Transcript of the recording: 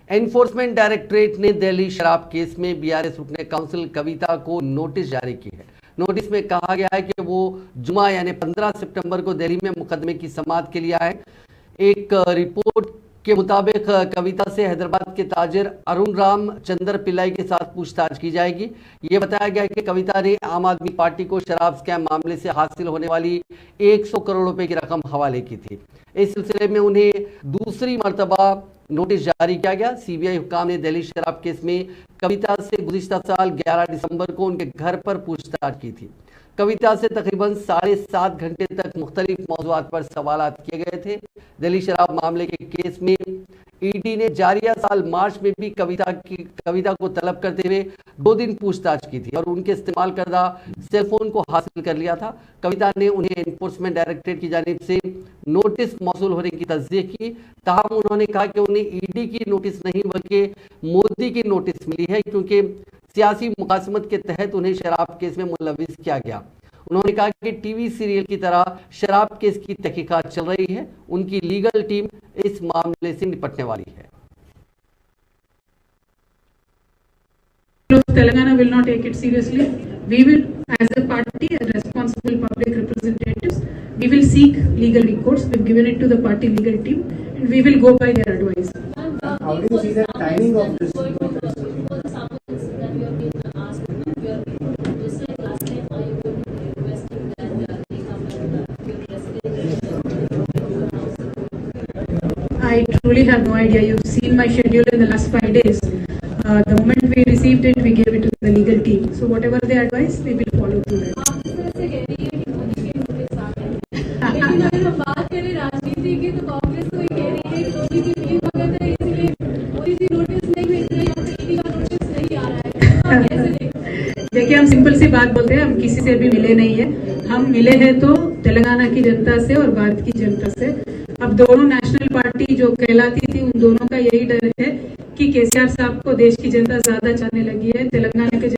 Enforcement directorate ने दिल्ली शराब case में बीआरएस रुकने काउंसिल कविता को नोटिस जारी की है। नोटिस में कहा गया है कि वो जुमा यानी 15 सितंबर को दिल्ली में मुकदमे की समाअत के लिए आए। एक रिपोर्ट के मुताबिक कविता से हैदराबाद के ताजिर अरुण राम चंद्र पिल्लाई के साथ पूछताछ की जाएगी। ये बताया गया है कि कविता ने आम आदमी पार्टी को शराब स्कैम मामले से हासिल होने वाली 100 करोड़ रुपए की रकम हवाले की थी। इस सिलसिले में उन्हें दूसरी मर्तबा नोटिस जारी किया गया। सीबीआई हुक्काम ने दिल्ली शराब केस में कविता से गुज़िश्ता साल 11 दिसंबर को उनके घर पर पूछताछ की थी। कविता से तकरीबन 7.5 घंटे तक मुख्तलिफ मौज़ूआत पर सवालात किए गए थे। दिल्ली शराब मामले के केस में ईडी ने जारिया साल मार्च में भी कविता को तलब करते हुए 2 दिन पूछताछ की थी और उनके इस्तेमाल करदा सेलफोन को हासिल कर लिया था। कविता ने उन्हें एनफोर्समेंट डायरेक्टरेट की जानिब से नोटिस मौसूल होने की तस्दीक की। ताहम उन्होंने कहा कि उन्हें ईडी की नोटिस नहीं बल्कि मोदी की नोटिस मिली है, क्योंकि सियासी मुकासमत के तहत उन्हें शराब केस में मुलविस किया गया। उन्होंने कहा कि टीवी सीरियल की तरह शराब केस की तहकीकात चल रही है। उनकी लीगल टीम इस मामले से निपटने वाली है। Telangana will not take it seriously. We will, as a party, as responsible public representatives, we will seek legal recourse. We've given it to the party legal team, and we will go by their advice. How do you see the timing of this? I truly have no idea. You've seen my schedule in the last 5 days. The moment we received it, we gave it to the legal team. So whatever they advise, we will follow through that. लेकिन अगर हम बात करें राजनीति की, तो कांग्रेस तो ये कह रही है मोदी की टीम मगन है, इसलिए मोदी जी नोटिस नहीं भेज रहे या फिर ईडी का नोटिस नहीं आ रहा है। कैसे देखिए, हम सिंपल सी बात बोलते हैं, हम किसी से भी मिले नहीं है। हम मिले हैं तो तेलंगाना की जनता से और भारत की जनता से। अब दोनों नेशनल पार्टी जो कहलाती थी, उन दोनों का यही डर है कि केसीआर साहब को देश की जनता ज्यादा चाहने लगी है, तेलंगाना के